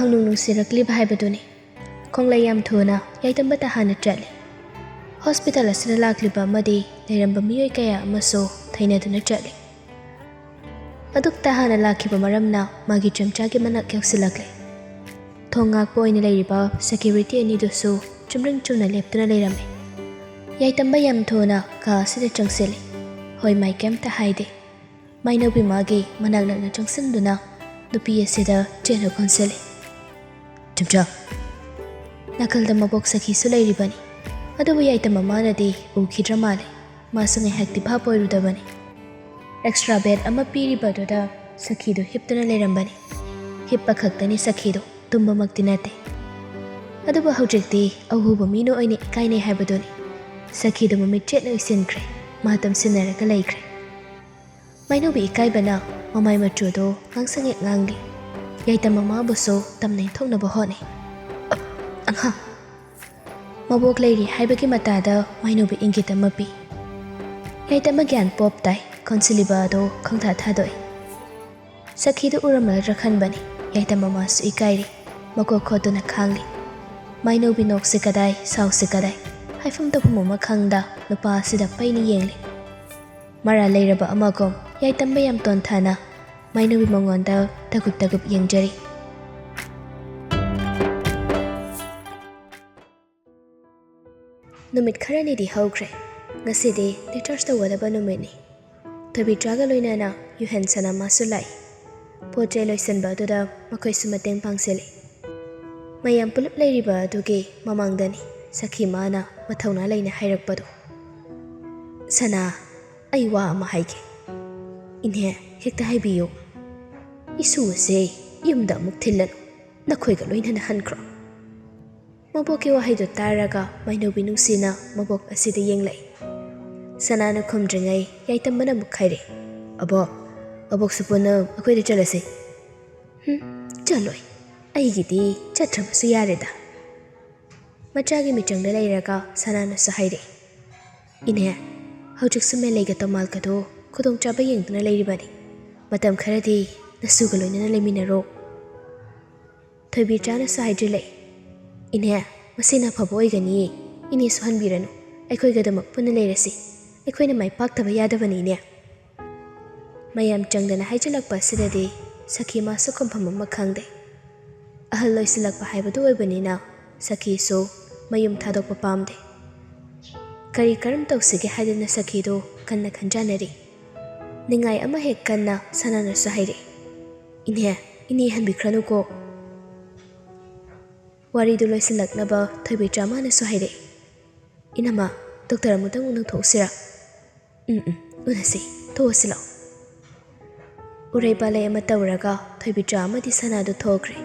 ꯈꯪꯅꯨꯡ ꯅꯨꯡꯁꯤꯔꯛꯂꯤꯕ ꯍꯥꯏꯕꯗꯨꯅꯤ ꯈꯣꯡꯂꯩ ꯌꯥꯝ ꯊꯨꯅ ꯌꯥꯏꯇꯝꯕꯗ ꯍꯥꯟꯅ ꯆꯠꯂꯤ ꯍꯣꯁꯄꯤꯇꯥꯜ ꯑꯁꯤꯗ ꯂꯥꯛꯂꯤꯕ ꯑꯃꯗꯤ ꯂꯩꯔꯝꯕ ꯃꯤꯑꯣꯏ ꯀꯌꯥ ꯑꯃꯁꯨ ꯊꯩꯅꯗꯨꯅ ꯆꯠꯂꯤ ꯑꯗꯨꯛꯇ ꯍꯥꯟꯅ ꯂꯥꯛꯈꯤꯕ ꯃꯔꯝꯅ ꯃꯥꯒꯤ ꯆꯝꯆꯥꯒꯤ ꯃꯅꯥꯛ ꯌꯧꯁꯤꯜꯂꯛꯂꯦ ꯊꯣꯡ ꯉꯥꯛꯄ ꯑꯣꯏꯅ ꯂꯩꯔꯤꯕ ꯁꯦꯀ꯭ꯌꯨꯔꯤꯇꯤ ꯑꯅꯤꯗꯨꯁꯨ ꯆꯨꯝꯗ꯭ꯔꯤꯡ ꯆꯨꯝꯅ ꯂꯦꯞꯇꯨꯅ ꯂꯩꯔꯝꯃꯤ ꯌꯥꯏꯇꯝꯕ ꯌꯥꯝ ꯊꯨꯅ ꯀꯥ ꯑꯁꯤꯗ ꯆꯪꯁꯤꯜꯂꯤ ꯍꯣꯏ ꯃꯥꯏ ꯀꯩꯝꯇ ꯍꯥꯏꯗꯦ ꯃꯥꯏꯅꯧꯕꯤ ꯃꯥꯒꯤ ꯃꯅꯥꯛ ꯅꯛꯅ ꯆꯪꯁꯤꯟꯗꯨꯅ ꯅꯨꯄꯤ ꯑꯁꯤꯗ ꯆꯦꯟꯅ ꯀꯣꯟꯁꯤꯜꯂꯤ ꯆꯝꯆꯥ ꯅꯥꯀꯜꯗ ꯃꯕꯣꯛ ꯁꯈꯤꯁꯨ ꯂꯩꯔꯤꯕꯅꯤ ꯑꯗꯨꯕꯨ ꯌꯥꯏꯇꯝꯕ ꯃꯥꯅꯗꯤ ꯎꯈꯤꯗ꯭ꯔ ꯃꯥꯜꯂꯦ ꯃꯥꯁꯨ ꯉꯥꯏꯍꯥꯛꯇꯤ ꯚꯥꯞ ꯑꯣꯏꯔꯨꯗꯕꯅꯤ ꯑꯦꯛꯁꯇ꯭ꯔꯥ ꯕꯦꯗ ꯑꯃ ꯄꯤꯔꯤꯕꯗꯨꯗ ꯁꯈꯤꯗꯨ ꯍꯤꯞꯇꯨꯅ ꯂꯩꯔꯝꯕꯅꯤ ꯍꯤꯞꯄ ꯈꯛꯇꯅꯤ ꯁꯈꯤꯗꯨ ꯇꯨꯝꯕꯃꯛꯇꯤ ꯅꯠꯇꯦ ꯑꯗꯨꯕꯨ ꯍꯧꯖꯤꯛꯇꯤ ꯑꯍꯨꯕ ꯃꯤꯅ ꯑꯣꯏꯅ ꯏꯀꯥꯏꯅꯩ ꯍꯥꯏꯕꯗꯨꯅꯤ ꯁꯈꯤꯗꯨ ꯃꯃꯤꯠ ꯆꯦꯠꯅ ꯎꯏꯁꯤꯟꯈ꯭ꯔꯦ ꯃꯥꯇꯝ ꯁꯤꯟꯅꯔꯒ ꯂꯩꯈ꯭ꯔꯦ ꯃꯥꯏꯅꯧꯕꯤ ꯏꯀꯥꯏꯕꯅ ꯃꯃꯥꯏ ꯃꯆꯨꯗꯨ ꯉꯥꯡꯁꯪ ꯍꯦꯛ ꯉꯥꯡꯂꯤ ꯌꯥꯏꯇꯝꯕ ꯃꯥꯕꯨꯁꯨ ꯇꯝꯅ ꯏꯟꯊꯣꯛꯅꯕ ꯍꯣꯠꯅꯩ ꯑꯪꯍꯥ ꯃꯕꯣꯛ ꯂꯩꯔꯤ ꯍꯥꯏꯕꯒꯤ ꯃꯇꯥꯗ ꯃꯥꯏꯅꯧꯕꯤ ꯏꯪꯒꯤꯠ ꯑꯃ ꯄꯤ ꯌꯥꯏꯇꯝꯕ ꯒ꯭ꯌꯥꯟ ꯄꯣꯞ ꯇꯥꯏ ꯀꯣꯟꯁꯤꯜꯂꯤꯕ ꯑꯗꯨ ꯈꯪꯊꯥ ꯊꯥꯗꯣꯛꯏ ꯁꯈꯤꯗꯨ ꯎꯔꯝꯂꯗ꯭ꯔ ꯈꯟꯕꯅꯤ ꯌꯥꯏꯇꯝꯕ ꯃꯥꯁꯨ ꯏꯀꯥꯏꯔꯤ ꯃꯀꯣꯛ ꯈꯣꯠꯇꯨꯅ ꯈꯥꯡꯂꯤ ꯃꯥꯏꯅꯧꯕꯤ ꯅꯣꯛꯁꯤ ꯀꯗꯥꯏ ꯁꯥꯎꯁꯤ ꯀꯗꯥꯏ ꯍꯥꯏꯐꯝ ꯇꯧꯐꯝ ꯑꯃ ꯈꯪꯗ ꯅꯨꯄꯥ ꯑꯁꯤꯗ ꯄꯩꯅ ꯌꯦꯡꯂꯤ ꯃꯔꯥ ꯂꯩꯔꯕ ꯑꯃꯒꯨꯝ ꯌꯥꯏꯇꯝꯕ ꯌꯥꯝ ꯇꯣꯟꯊꯥꯅ ꯃꯥꯏꯅꯧꯕꯤ ꯃꯉꯣꯟꯗ ꯇꯒꯨꯞ ꯇꯒꯨꯞ ꯌꯦꯡꯖꯔꯤ ꯅꯨꯃꯤꯠ ꯈꯔꯅꯤꯗꯤ ꯍꯧꯈ꯭ꯔꯦ ꯉꯁꯤꯗꯤ ꯇꯤꯆꯔꯁ ꯇꯧꯒꯗꯕ ꯅꯨꯃꯤꯠꯅꯤ ꯊꯣꯏꯕꯤꯆꯥꯒ ꯂꯣꯏꯅꯅ ꯌꯨꯍꯦꯟ ꯁꯅꯥꯃꯥꯁꯨ ꯂꯥꯛꯏ ꯄꯣꯠ ꯆꯩ ꯂꯣꯏꯁꯤꯟꯕ ꯑꯗꯨꯗ ꯃꯈꯣꯏꯁꯨ ꯃꯇꯦꯡ ꯄꯥꯡꯁꯤꯜꯂꯤ ꯃꯌꯥꯝ ꯄꯨꯂꯞ ꯂꯩꯔꯤꯕ ꯑꯗꯨꯒꯤ ꯃꯃꯥꯡꯗꯅꯤ ꯁꯈꯤ ꯃꯥꯅ ꯃꯊꯧꯅꯥ ꯂꯩꯅ ꯍꯥꯏꯔꯛꯄꯗꯣ ꯁꯅꯥ ꯑꯩ ꯋꯥ ꯑꯃ ꯍꯥꯏꯒꯦ ꯏꯅꯦ ꯍꯦꯛꯇ ꯍꯥꯏꯕꯤꯌꯨ ꯏꯁꯨ ꯑꯁꯦ ꯌꯨꯝꯗ ꯑꯃꯨꯛ ꯊꯤꯜꯂꯅꯨ ꯅꯈꯣꯏꯒ ꯂꯣꯏꯅꯅ ꯍꯟꯈ꯭ꯔꯣ ꯃꯕꯣꯛꯀꯤ ꯋꯥꯍꯩꯗꯨ ꯇꯥꯔꯒ ꯃꯥꯏꯅꯧꯕꯤ ꯅꯨꯡꯁꯤꯅ ꯃꯕꯣꯛ ꯑꯁꯤꯗ ꯌꯦꯡꯂꯛꯏ ꯁꯅꯥꯅ ꯈꯨꯝꯗ꯭ꯔꯤꯉꯩ ꯌꯥꯏꯇꯝꯕꯅ ꯑꯃꯨꯛ ꯍꯥꯏꯔꯦ ꯑꯕꯣꯛꯁꯨ ꯄꯨꯟꯅ ꯑꯩꯈꯣꯏꯗ ꯆꯠꯂꯁꯤ ꯆꯠꯂꯣꯏ ꯑꯩꯒꯤꯗꯤ ꯆꯠꯇ꯭ꯔꯕꯁꯨ ꯌꯥꯔꯦꯗ ꯃꯆꯥꯒꯤ ꯃꯤꯆꯪꯗ ꯂꯩꯔꯒ ꯁꯅꯥꯅꯁꯨ ꯍꯥꯏꯔꯦ ꯏꯅꯦ ꯍꯧꯖꯤꯛꯁꯨ ꯃꯦꯂꯩꯒ ꯇꯧꯃꯥꯜꯒꯗꯣ ꯈꯨꯗꯣꯡꯆꯥꯕ ꯌꯦꯡꯗꯨꯅ ꯂꯩꯔꯤꯕꯅꯤ ꯃꯇꯝ ꯈꯔꯗꯤ ꯅꯁꯨꯒ ꯂꯣꯏꯅꯅ ꯂꯩꯃꯤꯟꯅꯔꯣ ꯊꯣꯏꯕꯤꯆꯥꯅꯁꯨ ꯍꯥꯏꯖꯤꯜꯂꯛꯏ ꯏꯅꯦ ꯃꯁꯤꯅ ꯑꯐꯕ ꯑꯣꯏꯒꯅꯤꯌꯦ ꯏꯅꯦꯁꯨ ꯍꯟꯕꯤꯔꯅꯨ ꯑꯩꯈꯣꯏꯒꯗꯃꯛ ꯄꯨꯟꯅ ꯂꯩꯔꯁꯤ ꯑꯩꯈꯣꯏꯅ ꯃꯥꯏ ꯄꯥꯛꯇꯕ ꯌꯥꯗꯕꯅꯤ ꯏꯅꯦ ꯃꯌꯥꯝ ꯆꯪꯗꯅ ꯍꯥꯏꯖꯤꯜꯂꯛꯄ ꯑꯁꯤꯗꯗꯤ ꯁꯈꯤ ꯃꯥꯁꯨ ꯈꯨꯝꯐꯝ ꯑꯃ ꯈꯪꯗꯦ ꯑꯍꯜ ꯂꯣꯏꯁꯤꯜꯂꯛꯄ ꯍꯥꯏꯕꯗꯨ ꯑꯣꯏꯕꯅꯤꯅ ꯁꯈꯤꯁꯨ ꯃꯌꯨꯝ ꯊꯥꯗꯣꯛꯄ ꯄꯥꯝꯗꯦ ꯀꯔꯝ ꯇꯧꯁꯤꯒꯦ ꯍꯥꯏꯗꯨꯅ ꯁꯈꯤꯗꯨ ꯀꯟꯅ ꯈꯟꯖꯥꯟꯅꯔꯤ ꯅꯤꯡꯉꯥꯏ ꯑꯃ ꯍꯦꯛ ꯀꯟꯅ ꯁꯅꯥꯅꯁꯨ ꯍꯥꯏꯔꯛꯏ ꯏꯅꯦ ꯍꯟꯕꯤꯈ꯭ꯔꯅꯨꯀꯣ ꯋꯥꯔꯤꯗꯨ ꯂꯣꯏꯁꯤꯜꯂꯛꯅꯕ ꯊꯣꯏꯕꯤꯆꯥ ꯃꯥꯅꯁꯨ ꯍꯥꯏꯔꯛꯏ ꯏꯅꯝꯃ ꯗꯣꯛꯇꯔ ꯑꯃꯨꯛꯇꯪ ꯎꯅꯊꯣꯛꯁꯤꯔꯥ ꯎꯅꯁꯤ ꯊꯣꯛꯑꯁꯤ ꯂꯥꯛꯑꯣ ꯎꯔꯩ ꯄꯥꯂꯩ ꯑꯃ ꯇꯧꯔꯒ ꯊꯣꯏꯕꯤꯆꯥ ꯑꯃꯗꯤ ꯁꯅꯥꯗꯨ ꯊꯣꯛꯈ꯭ꯔꯦ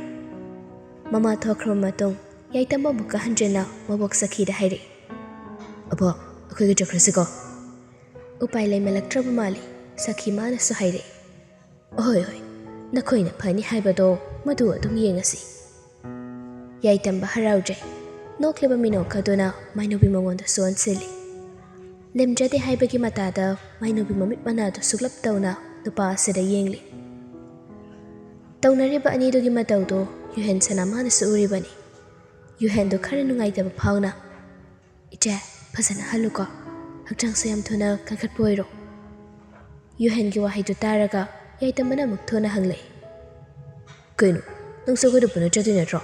ꯃꯃꯥ ꯊꯣꯛꯈ꯭ꯔꯕ ꯃꯇꯨꯡ ꯌꯥꯏꯇꯝꯕ ꯑꯃꯨꯛꯀ ꯍꯟꯖꯤꯟꯅ ꯃꯕꯣꯛ ꯁꯈꯤꯗ ꯍꯥꯏꯔꯛꯏ ꯑꯕꯣꯛ ꯑꯩꯈꯣꯏꯒ ꯆꯠꯈ꯭ꯔꯁꯤꯀꯣ ꯎꯄꯥꯏ ꯂꯩꯃꯜꯂꯛꯇ꯭ꯔꯕ ꯃꯥꯜꯂꯤ ꯁꯈꯤ ꯃꯥꯅꯁꯨ ꯍꯥꯏꯔꯛꯏ ꯍꯣꯏ ꯅꯈꯣꯏꯅ ꯐꯅꯤ ꯍꯥꯏꯕꯗꯣ ꯃꯗꯨ ꯑꯗꯨꯝ ꯌꯦꯡꯉꯁꯤ ꯌꯥꯏꯇꯝꯕ ꯍꯔꯥꯎꯖꯩ ꯅꯣꯛꯂꯤꯕ ꯃꯤꯅꯣꯛ ꯑꯗꯨꯅ ꯃꯥꯏꯅꯧꯕꯤ ꯃꯉꯣꯟꯗꯁꯨ ꯑꯣꯟꯁꯤꯜꯂꯤ ꯂꯦꯝꯖꯗꯦ ꯍꯥꯏꯕꯒꯤ ꯃꯇꯥꯗ ꯃꯥꯏꯅꯧꯕꯤ ꯃꯃꯤꯠ ꯃꯅꯥꯗꯨ ꯁꯨꯛꯂꯞ ꯇꯧꯅ ꯅꯨꯄꯥ ꯑꯁꯤꯗ ꯌꯦꯡꯂꯤ ꯇꯧꯅꯔꯤꯕ ꯑꯅꯤꯗꯨꯒꯤ ꯃꯇꯧꯗꯨ ꯌꯨꯍꯦꯟ ꯁꯅꯥꯃꯥꯅꯁꯨ ꯎꯔꯤꯕꯅꯤ ꯌꯨꯍꯦꯟꯗꯨ ꯈꯔ ꯅꯨꯡꯉꯥꯏꯇꯕ ꯐꯥꯎꯅ ꯏꯆꯦ ꯐꯖꯅ ꯍꯜꯂꯨꯀꯣ ꯍꯛꯆꯥꯡꯁꯨ ꯌꯥꯝ ꯊꯨꯅ ꯀꯟꯈꯠꯄ ꯑꯣꯏꯔꯣ ꯌꯨꯍꯦꯟꯒꯤ ꯋꯥꯍꯩꯗꯨ ꯇꯥꯔꯒ ꯌꯥꯏꯇꯝꯕꯅ ꯑꯃꯨꯛ ꯊꯨꯅ ꯍꯪꯂꯛꯏ ꯀꯩꯅꯣ ꯅꯪꯁꯨ ꯑꯩꯈꯣꯏꯗ ꯄꯨꯟꯅ ꯆꯠꯇꯣꯏ ꯅꯠꯇ꯭ꯔꯣ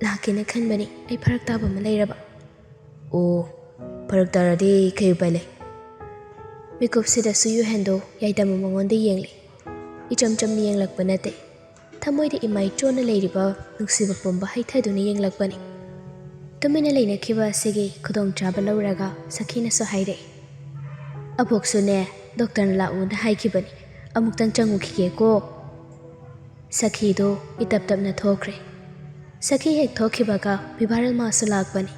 ꯂꯥꯛꯀꯦꯅ ꯈꯟꯕꯅꯤ ꯑꯩ ꯐꯔꯛ ꯇꯥꯕ ꯑꯃ ꯂꯩꯔꯕ ꯑꯣ ꯐꯔꯛ ꯇꯥꯔꯗꯤ ꯀꯩ ꯎꯄꯥꯏ ꯂꯩ ꯃꯤꯀꯨꯞꯁꯤꯗꯁꯨ ꯌꯨꯍꯦꯟꯗꯣ ꯌꯥꯏꯇꯝꯕ ꯃꯉꯣꯟꯗ ꯌꯦꯡꯂꯤ ꯏꯆꯝ ꯆꯝꯅ ꯌꯦꯡꯂꯛꯄ ꯅꯠꯇꯦ ꯊꯃꯣꯏꯗ ꯏꯃꯥꯏ ꯆꯣꯟꯅ ꯂꯩꯔꯤꯕ ꯅꯨꯡꯁꯤꯕ ꯄꯨꯝꯕ ꯍꯩꯊꯗꯨꯅ ꯌꯦꯡꯂꯛꯄꯅꯤ ꯇꯨꯃꯤꯟꯅ ꯂꯩꯅꯈꯤꯕ ꯑꯁꯤꯒꯤ ꯈꯨꯗꯣꯡꯆꯥꯕ ꯂꯧꯔꯒ ꯁꯈꯤꯅꯁꯨ ꯍꯥꯏꯔꯛꯏ ꯑꯕꯣꯛꯁꯨꯅꯦ ꯗꯣꯛꯇꯔꯅ ꯂꯥꯛꯎꯅ ꯍꯥꯏꯈꯤꯕꯅꯤ ꯑꯃꯨꯛꯇꯪ ꯆꯪꯉꯨꯈꯤꯒꯦꯀꯣ ꯁꯈꯤꯗꯨ ꯏꯇꯞ ꯇꯞꯅ ꯊꯣꯛꯈ꯭ꯔꯦ ꯁꯈꯤ ꯍꯦꯛ ꯊꯣꯛꯈꯤꯕꯒ ꯄꯤꯕꯥꯔꯦꯜ ꯃꯥꯁꯨ ꯂꯥꯛꯄꯅꯤ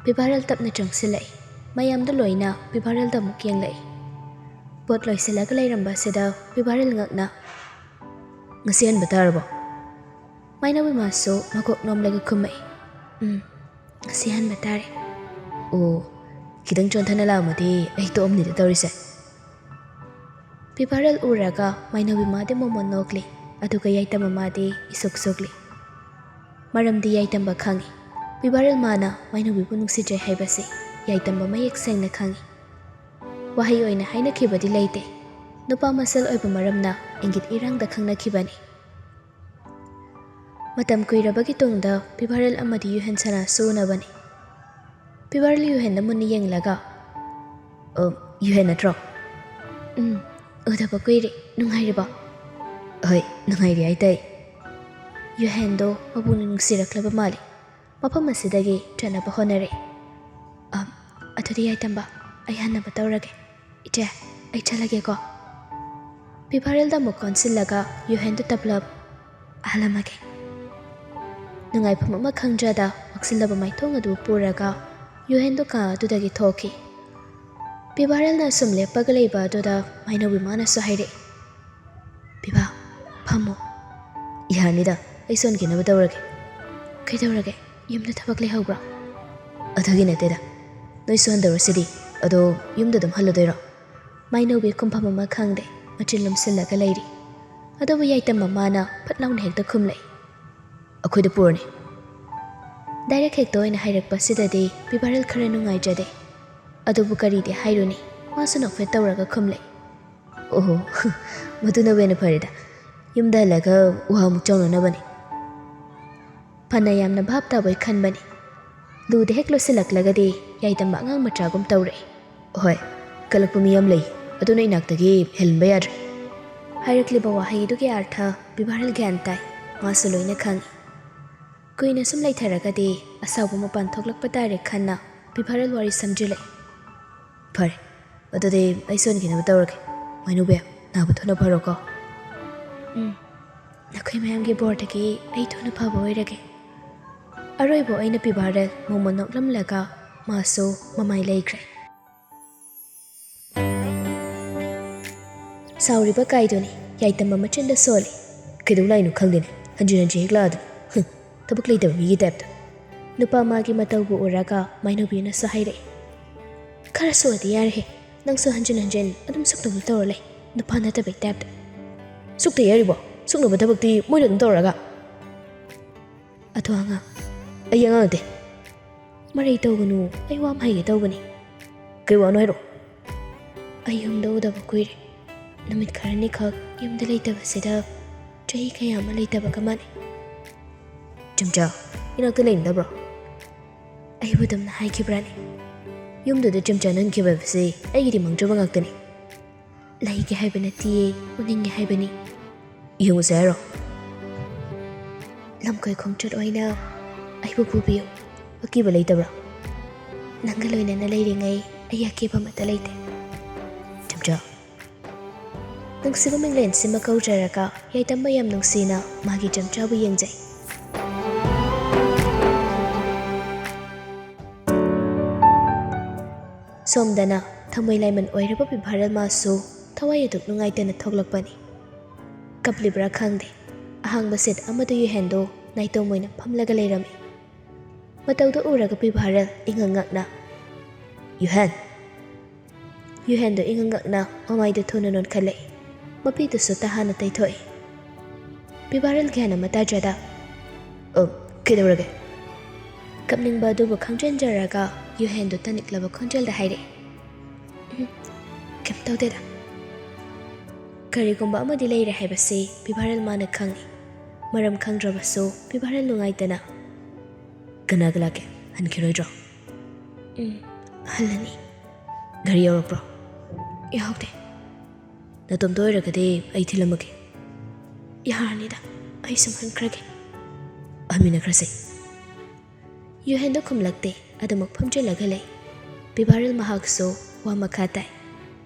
ꯄꯤꯕꯥꯔꯦꯜ ꯇꯞꯅ ꯆꯪꯁꯤꯜꯂꯛꯏ ꯃꯌꯥꯝꯗꯨ ꯂꯣꯏꯅ ꯄꯤꯕꯥꯔꯦꯜꯗ ꯑꯃꯨꯛ ꯌꯦꯡꯂꯛꯏ ꯄꯣꯠ ꯂꯣꯏꯁꯤꯜꯂꯒ ꯂꯩꯔꯝꯕ ꯑꯁꯤꯗ ꯄꯤꯕꯥꯔꯦꯜ ꯉꯛꯅ ꯉꯁꯤ ꯍꯟꯕ ꯇꯥꯔꯕꯣ ꯃꯥꯏꯅꯧꯕꯤ ꯃꯥꯁꯨ ꯃꯀꯣꯛ ꯅꯣꯝꯂꯒ ꯈꯨꯝꯃꯛꯏ ꯉꯁꯤ ꯍꯟꯕ ꯇꯥꯔꯦ ꯑꯣ ꯈꯤꯇꯪ ꯆꯣꯟꯊꯅ ꯂꯥꯛꯑꯝꯃꯗꯤ ꯑꯩ ꯇꯣꯛꯑꯝꯅꯤꯗ ꯇꯧꯔꯤꯁꯦ ꯄꯤꯕꯥꯔꯦꯜ ꯎꯔꯒ ꯃꯥꯏꯅꯧꯕꯤ ꯃꯥꯗꯤ ꯃꯣꯃꯣꯟ ꯅꯣꯛꯂꯤ ꯑꯗꯨꯒ ꯌꯥꯏꯇꯝꯕ ꯃꯥꯗꯤ ꯏꯁꯨꯛ ꯁꯨꯛꯂꯤ ꯃꯔꯝꯗꯤ ꯌꯥꯏꯇꯝꯕ ꯈꯪꯉꯤ ꯄꯤꯕꯥꯔꯦꯜ ꯃꯥꯅ ꯃꯥꯏꯅꯧꯕꯤꯕꯨ ꯅꯨꯡꯁꯤꯖꯩ ꯍꯥꯏꯕꯁꯤ ꯌꯥꯏꯇꯝꯕ ꯃꯌꯦꯛ ꯁꯦꯡꯅ ꯈꯪꯉꯤ ꯋꯥꯍꯩ ꯑꯣꯏꯅ ꯍꯥꯏꯅꯈꯤꯕꯗꯤ ꯂꯩꯇꯦ ꯅꯨꯄꯥ ꯃꯁꯦꯜ ꯑꯣꯏꯕ ꯃꯔꯝꯅ ꯏꯪꯒꯤꯠ ꯏꯔꯥꯡꯗ ꯈꯪꯅꯈꯤꯕꯅꯤ ꯃꯇꯝ ꯀꯨꯏꯔꯕꯒꯤ ꯇꯨꯡꯗ ꯄꯤꯕꯥꯔꯦꯜ ꯑꯃꯗꯤ ꯌꯨꯍꯦꯟ ꯁꯅꯥꯁꯨ ꯎꯅꯕꯅꯤ ꯄꯤꯕꯥꯔꯦꯜ ꯌꯨꯍꯦꯟꯗ ꯃꯨꯟꯅ ꯌꯦꯡꯂꯒ ꯌꯨꯍꯦꯟ ꯅꯠꯇ꯭ꯔꯣ ꯎꯗꯕ ꯀꯨꯏꯔꯦ ꯅꯨꯡꯉꯥꯏꯔꯤꯕꯣ ꯍꯣꯏ ꯅꯨꯡꯉꯥꯏꯔꯤ ꯍꯥꯏꯇꯥꯏ ꯌꯨꯍꯦꯟꯗꯣ ꯃꯕꯨꯡꯅ ꯅꯨꯡꯁꯤꯔꯛꯂꯕ ꯃꯥꯜꯂꯤ ꯃꯐꯝ ꯑꯁꯤꯗꯒꯤ ꯆꯠꯅꯕ ꯍꯣꯠꯅꯔꯦ ꯑꯗꯨꯗꯤ ꯌꯥꯏꯇꯝꯕ ꯑꯩ ꯍꯟꯅꯕ ꯇꯧꯔꯒꯦ ꯏꯆꯦ ꯑꯩ ꯆꯠꯂꯒꯦꯀꯣ ꯄꯤꯕꯥꯔꯦꯜꯗ ꯑꯃꯨꯛ ꯀꯣꯟꯁꯤꯜꯂꯒ ꯌꯨꯍꯦꯟꯗꯨ ꯇꯞꯂꯞ ꯍꯜꯂꯝꯃꯒꯦ ꯅꯨꯡꯉꯥꯏꯐꯝ ꯑꯃ ꯈꯪꯗ꯭ꯔꯗ ꯃꯛꯁꯤꯜꯂꯕ ꯃꯥꯏꯊꯣꯡ ꯑꯗꯨ ꯄꯨꯔꯒ ꯌꯨꯍꯦꯟꯗꯨ ꯀꯥ ꯑꯗꯨꯗꯒꯤ ꯊꯣꯛꯈꯤ ꯄꯤꯕꯥꯔꯦꯜꯅ ꯁꯨꯝ ꯂꯦꯞꯄꯒ ꯂꯩꯕ ꯑꯗꯨꯗ ꯃꯥꯏꯅꯧꯕꯤ ꯃꯥꯅꯁꯨ ꯍꯥꯏꯔꯛꯏ ꯄꯤꯕꯥ ꯐꯝꯃꯣ ꯌꯥꯔꯅꯤꯗ ꯑꯩ ꯁꯣꯟꯈꯤꯅꯕ ꯇꯧꯔꯒꯦ ꯀꯩꯗꯧꯔꯒꯦ ꯌꯨꯝꯗ ꯊꯕꯛ ꯂꯩꯍꯧꯕ꯭ꯔꯣ ꯑꯗꯨꯒꯤ ꯅꯠꯇꯦꯗ ꯅꯣꯏ ꯁꯣꯟꯗꯧꯔꯁꯤꯗꯤ ꯑꯗꯣ ꯌꯨꯝꯗ ꯑꯗꯨꯝ ꯍꯜꯂꯗꯣꯏꯔꯣ ꯃꯥꯏꯅꯧꯕꯤ ꯈꯨꯝꯐꯝ ꯑꯃ ꯈꯪꯗꯦ ꯃꯆꯤꯟ ꯂꯨꯝꯁꯤꯜꯂꯒ ꯂꯩꯔꯤ ꯑꯗꯨꯕꯨ ꯌꯥꯏꯇꯝꯕ ꯃꯥꯅ ꯐꯠ ꯂꯥꯎꯅ ꯍꯦꯛꯇ ꯈꯨꯝꯂꯛꯏ ꯑꯩꯈꯣꯏꯗ ꯄꯨꯔꯅꯤ ꯗꯥꯏꯔꯦꯛ ꯍꯦꯛꯇ ꯑꯣꯏꯅ ꯍꯥꯏꯔꯛꯄꯁꯤꯗꯗꯤ ꯄꯤꯕꯥꯔꯦꯜ ꯈꯔ ꯅꯨꯡꯉꯥꯏꯖꯗꯦ ꯑꯗꯨꯕꯨ ꯀꯔꯤꯗꯤ ꯍꯥꯏꯔꯨꯅꯤ ꯃꯥꯁꯨ ꯅꯣꯛꯐꯦꯠ ꯇꯧꯔꯒ ꯈꯨꯝꯂꯛꯏ ꯑꯣꯍꯣ ꯃꯗꯨꯅ ꯍꯦꯟꯅ ꯐꯔꯦꯗ ꯌꯨꯝꯗ ꯍꯜꯂꯒ ꯋꯥ ꯑꯃꯨꯛ ꯆꯥꯎꯅꯅꯕꯅꯤ ꯐꯅ ꯌꯥꯝꯅ ꯚꯥꯞ ꯇꯥꯕꯣꯏ ꯈꯟꯕꯅꯤ ꯂꯨꯗ ꯍꯦꯛ ꯂꯣꯏꯁꯤꯜꯂꯛꯂꯒꯗꯤ ꯌꯥꯏꯇꯝꯕ ꯑꯉꯥꯡ ꯃꯆꯥꯒꯨꯝ ꯇꯧꯔꯛꯏ ꯍꯣꯏ ꯀꯜꯂꯛꯄ ꯃꯤ ꯌꯥꯝ ꯂꯩ ꯑꯗꯨꯅ ꯏꯅꯥꯛꯇꯒꯤ ꯍꯦꯜꯍꯟꯕ ꯌꯥꯗ꯭ꯔꯦ ꯍꯥꯏꯔꯛꯂꯤꯕ ꯋꯥꯍꯩꯗꯨꯒꯤ ꯑꯥꯔꯊ ꯄꯤꯕꯥꯔꯦꯜ ꯒ꯭ꯌꯥꯟ ꯇꯥꯏ ꯃꯥꯁꯨ ꯂꯣꯏꯅ ꯈꯪꯉꯤ ꯀꯨꯏꯅ ꯁꯨꯝ ꯂꯩꯊꯔꯒꯗꯤ ꯑꯁꯥꯎꯕ ꯃꯄꯥꯟ ꯊꯣꯛꯂꯛꯄ ꯇꯥꯔꯦ ꯈꯟꯅ ꯄꯤꯕꯥꯔꯦꯜ ꯋꯥꯔꯤ ꯁꯝꯖꯤꯜꯂꯛꯏ ꯐꯔꯦ ꯑꯗꯨꯗꯤ ꯑꯩ ꯁꯣꯟꯈꯤꯅꯕ ꯇꯧꯔꯒꯦ ꯃꯥꯏꯅꯧꯕꯤ ꯅꯥꯕ ꯊꯨꯅ ꯐꯔꯣꯀꯣ ꯅꯈꯣꯏ ꯃꯌꯥꯝꯒꯤ ꯕꯣꯔꯗꯒꯤ ꯑꯩ ꯊꯨꯅ ꯐꯕ ꯑꯣꯏꯔꯒꯦ ꯑꯔꯣꯏꯕ ꯑꯣꯏꯅ ꯄꯤꯕꯥꯔꯦꯜ ꯃꯣꯃꯣꯟ ꯅꯣꯛꯂꯝꯂꯒ ꯃꯥꯁꯨ ꯃꯃꯥꯏ ꯂꯩꯈ꯭ꯔꯦ ꯁꯥꯎꯔꯤꯕ ꯀꯥꯏꯗꯨꯅꯤ ꯌꯥꯏꯇꯝꯕ ꯃꯆꯤꯟꯗ ꯁꯣꯜꯂꯤ ꯀꯩꯗꯧ ꯂꯥꯛꯏꯅꯣ ꯈꯪꯗꯦꯅꯦ ꯍꯟꯖꯤꯟ ꯍꯟꯖꯤꯟ ꯍꯦꯛ ꯂꯥꯛꯑꯗꯅ ꯊꯕꯛ ꯂꯩꯇꯕ ꯃꯤꯒꯤ ꯇꯥꯏꯞꯇ ꯅꯨꯄꯥ ꯃꯥꯒꯤ ꯃꯇꯧꯕꯨ ꯎꯔꯒ ꯃꯥꯏꯅꯧꯕꯤꯅꯁꯨ ꯍꯥꯏꯔꯛꯏ ꯈꯔ ꯁꯣꯛꯑꯗꯤ ꯌꯥꯔꯦꯍꯦ ꯅꯪꯁꯨ ꯍꯟꯖꯤꯟ ꯍꯟꯖꯤꯟ ꯑꯗꯨꯝ ꯁꯨꯛꯇꯧꯅ ꯇꯧꯔ ꯂꯩ ꯅꯨꯄꯥ ꯅꯠꯇꯕꯩ ꯇꯥꯏꯞꯇ ꯁꯨꯛꯇ ꯌꯥꯔꯤꯕꯣ ꯁꯨꯛꯅꯕ ꯊꯕꯛꯇꯤ ꯃꯣꯏꯅ ꯑꯗꯨꯝ ꯇꯧꯔꯒ ꯑꯗꯣ ꯑꯉꯥꯡ ꯑꯩ ꯑꯉꯥꯡ ꯅꯠꯇꯦ ꯃꯔꯩ ꯇꯧꯒꯅꯨ ꯑꯩ ꯋꯥ ꯑꯃ ꯍꯥꯏꯒꯦ ꯇꯧꯕꯅꯤ ꯀꯩ ꯋꯥꯅꯣ ꯍꯥꯏꯔꯣ ꯑꯩ ꯌꯨꯝꯗ ꯎꯗꯕ ꯀꯨꯏꯔꯦ ꯅꯨꯃꯤꯠ ꯈꯔꯅꯤꯈꯛ ꯌꯨꯝꯗ ꯂꯩꯇꯕꯁꯤꯗ ꯆꯍꯤ ꯀꯌా ꯑꯃ ꯂꯩꯇꯕꯒ ꯃꯥꯟꯅꯩ ꯆꯝꯆꯥ ꯏꯅꯥꯛꯇ ꯂꯩꯅꯗꯕ꯭ꯔꯣ ꯑꯩꯕꯨ ꯑꯗꯨꯝꯅ ꯍꯥꯏꯈꯤꯕ꯭ꯔꯥꯅꯦ ꯌꯨꯝꯗꯨꯗ ꯆꯝꯆꯥ ꯅꯟꯈꯤꯕꯁꯤ ꯑꯩꯒꯤꯗꯤ ꯃꯥꯡꯖꯕ ꯉꯥꯛꯇꯅꯤ ꯂꯩꯒꯦ ꯍꯥꯏꯕ ꯅꯠꯇꯤꯌꯦ ꯎꯅꯤꯡꯉꯦ ꯍꯥꯏꯕꯅꯤ ꯌꯦꯡꯉꯨꯁꯦ ꯍꯥꯏꯔꯣ ꯂꯝꯀꯣꯏ ꯈꯣꯡꯆꯠ ꯑꯣꯏꯅ ꯑꯩꯕꯨ ꯄꯨꯕꯤꯌꯨ ꯑꯀꯤꯕ ꯂꯩꯇꯕ꯭ꯔꯥ ꯅꯪꯒ ꯂꯣꯏꯅꯅ ꯂꯩꯔꯤꯉꯩ ꯑꯩ ꯑꯀꯤꯕ ꯑꯃꯠꯇ ꯂꯩꯇꯦ ꯆꯝꯆꯥ ꯅꯨꯡꯁꯤꯕ ꯃꯤꯡꯂꯦꯟꯁꯤꯃ ꯀꯧꯖꯔꯒ ꯌꯥꯏꯇꯝꯕ ꯌꯥꯝ ꯅꯨꯡꯁꯤꯅ ꯃꯥꯒꯤ ꯆꯝꯆꯥꯕꯨ ꯌꯦꯡꯖꯩ ꯁꯣꯝꯗꯅ ꯊꯃꯣꯏ ꯂꯥꯏꯃꯟ ꯑꯣꯏꯔꯕ ꯄꯤꯕꯥꯔꯦꯜ ꯃꯥꯁꯨ ꯊꯋꯥꯏ ꯑꯗꯨꯛ ꯅꯨꯡꯉꯥꯏꯇꯅ ꯊꯣꯛꯂꯛꯄꯅꯤ ꯀꯞꯂꯤꯕ꯭ꯔꯥ ꯈꯪꯗꯦ ꯑꯍꯥꯡꯕ ꯁꯤꯠ ꯑꯃꯗ ꯌꯨꯍꯦꯟꯗꯣ ꯅꯥꯏꯇꯣꯝ ꯑꯣꯏꯅ ꯐꯝꯂꯒ ꯂꯩꯔꯝꯃꯤ ꯃꯇꯧꯗꯨ ꯎꯔꯒ ꯄꯤꯕꯥꯔꯦꯜ ꯏꯉꯛꯉꯛꯅ ꯌꯨꯍꯦꯟꯗꯣ ꯏꯉꯛꯉꯛꯅ ꯃꯃꯥꯏꯗꯨ ꯊꯨꯅ ꯅꯣꯟꯈꯠꯂꯛꯏ ꯃꯄꯤꯗꯨꯁꯨ ꯇꯍꯥꯅ ꯇꯩꯊꯣꯛꯏ ꯄꯤꯕꯥꯔꯦꯜ ꯒ꯭ꯌꯥꯟ ꯑꯃ ꯇꯥꯖꯗ ꯀꯩꯗꯧꯔꯒꯦ ꯀꯞꯅꯤꯡꯕ ꯑꯗꯨꯕꯨ ꯈꯪꯖꯤꯟꯖꯔꯒ ꯌꯨꯍꯦꯟꯗꯣ ꯇꯅꯤꯛꯂꯕ ꯈꯣꯟꯖꯦꯜꯗ ꯍꯥꯏꯔꯛꯏ ꯀꯩꯝ ꯇꯧꯗꯦꯗ ꯀꯔꯤꯒꯨꯝꯕ ꯑꯃꯗꯤ ꯂꯩꯔꯦ ꯍꯥꯏꯕꯁꯤ ꯄꯤꯕꯥꯔꯦꯜ ꯃꯥꯅ ꯈꯪꯉꯤ ꯃꯔꯝ ꯈꯪꯗ꯭ꯔꯕꯁꯨ ꯄꯤꯕꯥꯔꯦꯜ ꯅꯨꯡꯉꯥꯏꯇꯅ ꯀꯅꯥꯒ ꯂꯥꯛꯀꯦ ꯍꯟꯈꯤꯔꯣꯏꯗ꯭ꯔꯣ ꯍꯜꯂꯅꯤ ꯒꯥꯔꯤ ꯌꯧꯔꯛꯄ꯭ꯔꯣ ꯌꯥꯎꯗꯦ ꯅꯇꯣꯝꯇ ꯑꯣꯏꯔꯒꯗꯤ ꯑꯩ ꯊꯤꯜꯂꯝꯃꯒꯦ ꯌꯥꯔꯅꯤꯗ ꯑꯩ ꯁꯨꯝ ꯍꯟꯈ꯭ꯔꯒꯦ ꯍꯟꯃꯤꯟꯅꯈ꯭ꯔꯁꯦ ꯌꯨꯍꯦꯟꯗꯣ ꯈꯨꯝꯂꯛꯇꯦ ꯑꯗꯨꯃꯛ ꯐꯝꯖꯤꯜꯂꯒ ꯂꯩ ꯄꯤꯕꯥꯔꯦꯜ ꯃꯍꯥꯛꯁꯨ ꯋꯥ ꯃꯈꯥ ꯇꯥꯏ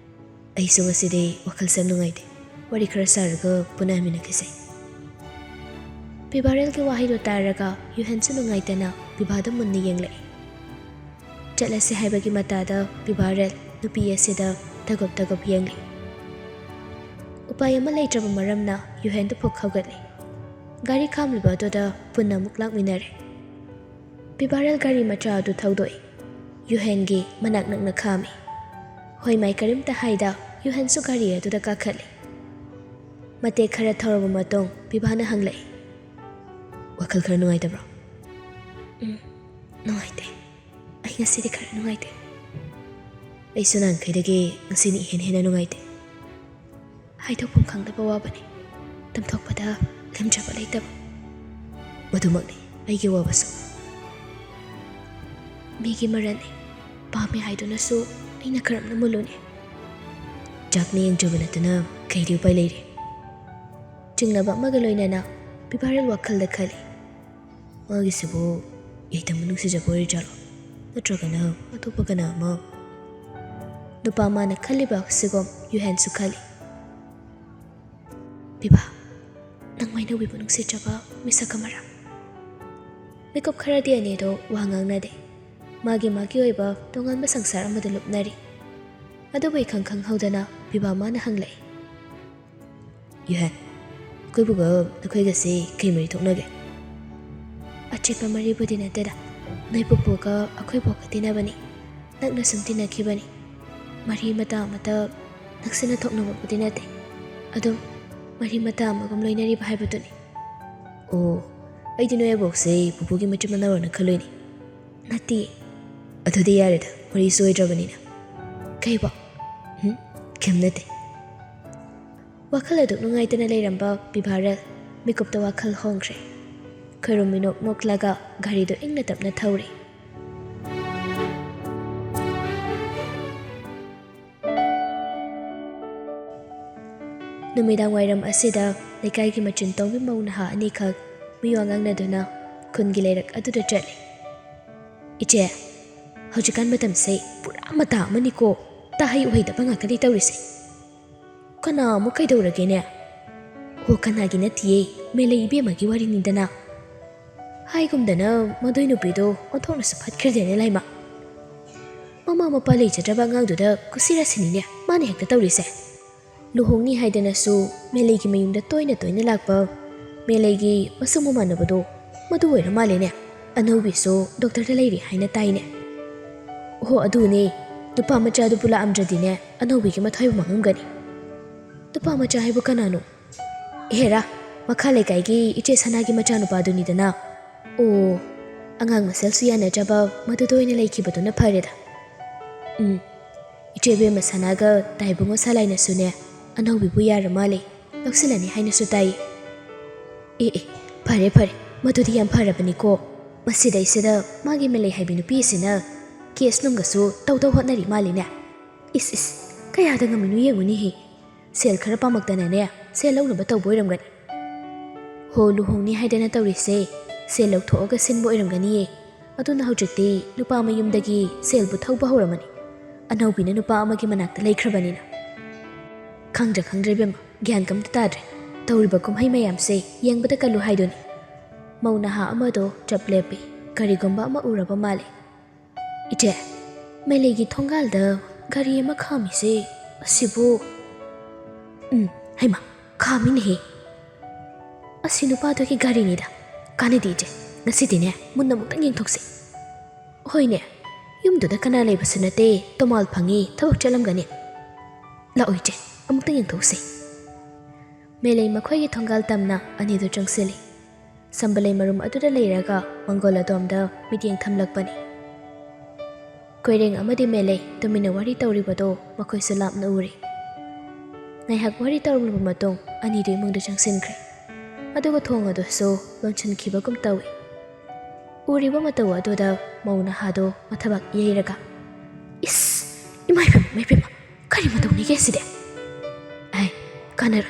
ꯑꯩꯁꯨ ꯉꯁꯤꯗꯤ ꯋꯥꯈꯜꯁꯦ ꯌꯥꯝ ꯅꯨꯡꯉꯥꯏꯇꯦ ꯋꯥꯔꯤ ꯈꯔ ꯁꯥꯔꯒ ꯄꯨꯟꯅ ꯍꯟꯃꯤꯟꯅꯈꯤꯁꯦ ꯄꯤꯕꯥꯔꯦꯜꯒꯤ ꯋꯥꯍꯩꯗꯣ ꯇꯥꯔꯒ ꯌꯨꯍꯦꯟꯁꯨ ꯅꯨꯡꯉꯥꯏꯇꯅ ꯄꯤꯕꯥꯗ ꯃꯨꯟꯅ ꯌꯦꯡꯂꯛꯏ ꯆꯠꯂꯁꯦ ꯍꯥꯏꯕꯒꯤ ꯃꯇꯥꯗ ꯄꯤꯕꯥꯔꯦꯜ ꯅꯨꯄꯤ ꯑꯁꯤꯗ ꯇꯒꯞ ꯇꯒꯞ ꯌꯦꯡꯂꯤ ꯎꯄꯥꯏ ꯑꯃ ꯂꯩꯇ꯭ꯔꯕ ꯃꯔꯝꯅ ꯌꯨꯍꯦꯟꯗꯣ ꯄꯨꯛ ꯍꯧꯒꯠꯂꯤ ꯒꯥꯔꯤ ꯈꯥꯝꯂꯤꯕ ꯑꯗꯨꯗ ꯄꯨꯟꯅ ꯑꯃꯨꯛ ꯂꯥꯛꯃꯤꯟꯅꯔꯦ ꯄꯤꯕꯥꯔꯦꯜ ꯒꯥꯔꯤ ꯃꯆꯥ ꯑꯗꯨ ꯊꯧꯗꯣꯛꯏ ꯌꯨꯍꯦꯟꯒꯤ ꯃꯅꯥꯛ ꯅꯛꯅ ꯈꯥꯝꯃꯤ ꯍꯣꯏ ꯃꯥꯏ ꯀꯔꯤꯝꯇ ꯍꯥꯏꯗ ꯌꯨꯍꯦꯟꯁꯨ ꯒꯥꯔꯤ ꯑꯗꯨꯗ ꯀꯥꯈꯠꯂꯤ Mate khara thoraba matong Bibana hanglay. Wakal khara nungaitebro? Nungaite. Ay ngasi di khara nungaite. Ay sunan kaidagi ngasi ni hen nungaite. Hay thokpam khangdaba wabani. Tamthokpada lamjaba leitaba. Madumagni aigi wabasu. Migi marani pami haidunasu aina karamna muluni. Jakni yang jabanatana kaidi upai leiri. Jingnaba magaloinana Bibaral wakal khali. Magi sibu yaita manungsi jabori jalo. Natragana atopagana ma. Nupa mana khaliba sigom yuhan su khali. Biba nang maina wibu nungsi jaba misa kamara. Mikop khara di ani do wangang na de. Magi oiba tongan ba sangsara amada lupnari. Adobai khang haudana Biba mana hanglay. Yuhan koi buga nakoi gasi kai mari thoknage. Achipa mari budina teda. Nai pupuga akoi boka tinabani. Nakna sumtina kibani. Mari mata naksina thoknaba budina te. Adum mari mata amagam loinari ba haibaduni. Oh, aidino ya bokse pupugi machimana wana khaloini. Nati adudi yarida mari soidrabanina. Kai ba? Kemnate. Wakal aduk nungaitana leiramba Bibaral mikupta wakal hongre. Karuminok noklaga gari do ingna tapna thauri. Numidang wairam asida lekai ki machintong bimauna ha anikag miwangang na duna kun gilerak aduda jali. Iche, haujikan matam say pura mata maniko tahay uhay da pangakali tawrisi. Kana mo kay dawrage niya. Ho kanagi na tiye may ibe magiwari ni dana. Hay kumdana madoy nupido onthok na sapat kirde ni layma. Mama mapalay chadraba ngang duda kusira sini niya mani hekta tawrise. Luhong ni hay dana su may ki mayunda toy na lakpa. May ki masung mumanabado maduway na mali niya. Anobi so doktor da layri hay na tayo niya. Ho adu ni nupa machado pula amdradi niya anobi ki matay bumangam gani. Nupa macha haibu kanano. Hera, makhalay kaigi iche sanagi macha nupado ni dana. O, angang masel suya na jaba madudoy na laiki bato na parida. Iche be masanaga taibu ngo salay na sunya anaw bibu yara mali. Laksila ni hay na sutay. Pare, madudi yang parabani ko. Masida isida magi malay hay binupi sina. Kiyas nung gaso taw hot na rimali na. Is, kaya da nga minuye unihi. Sel khara pamagdana ne sel law na ba tawboy ramgani. Ho luhong ni haidana tawrise sel law thoga sinbo iramgani. Aduna hujikti nupa mayumdagi sel bu thawba horamani. Anaw bina nupa amagi manakta laikhrabani na. Khangdra bema gyan kam tadre. Tawriba kumhay mayam se yangbada kalu haidoni. Mauna ha amado chaplepi karigomba ama uraba male. Ite may legi thongalda gari ama khami se asibu. Haima, kami ni. Asinu pa to ki gari ni da. Kani dije. Nasi dine munna mutang yang thokse. Hoi ne. Yum do da kana lay basunate tomal phangi thawak chalam gani. La oije. Amutang yang thokse. Melay makhoi ki thongal tamna ani do changseli. Sambalay marum aduda layraga mangola domda midyang thamlakpani. Koireng amadi melay tumina wari tawribado makhoi sulap na uri. Ngaihak wari tawrulba matong ani do imong do changsinkre. Aduga thong ado so lonchan khibagum tawi. Uriba matawa aduda mauna hado mathabak yairaga. Imay pima kari matong ni geside. Ay kanara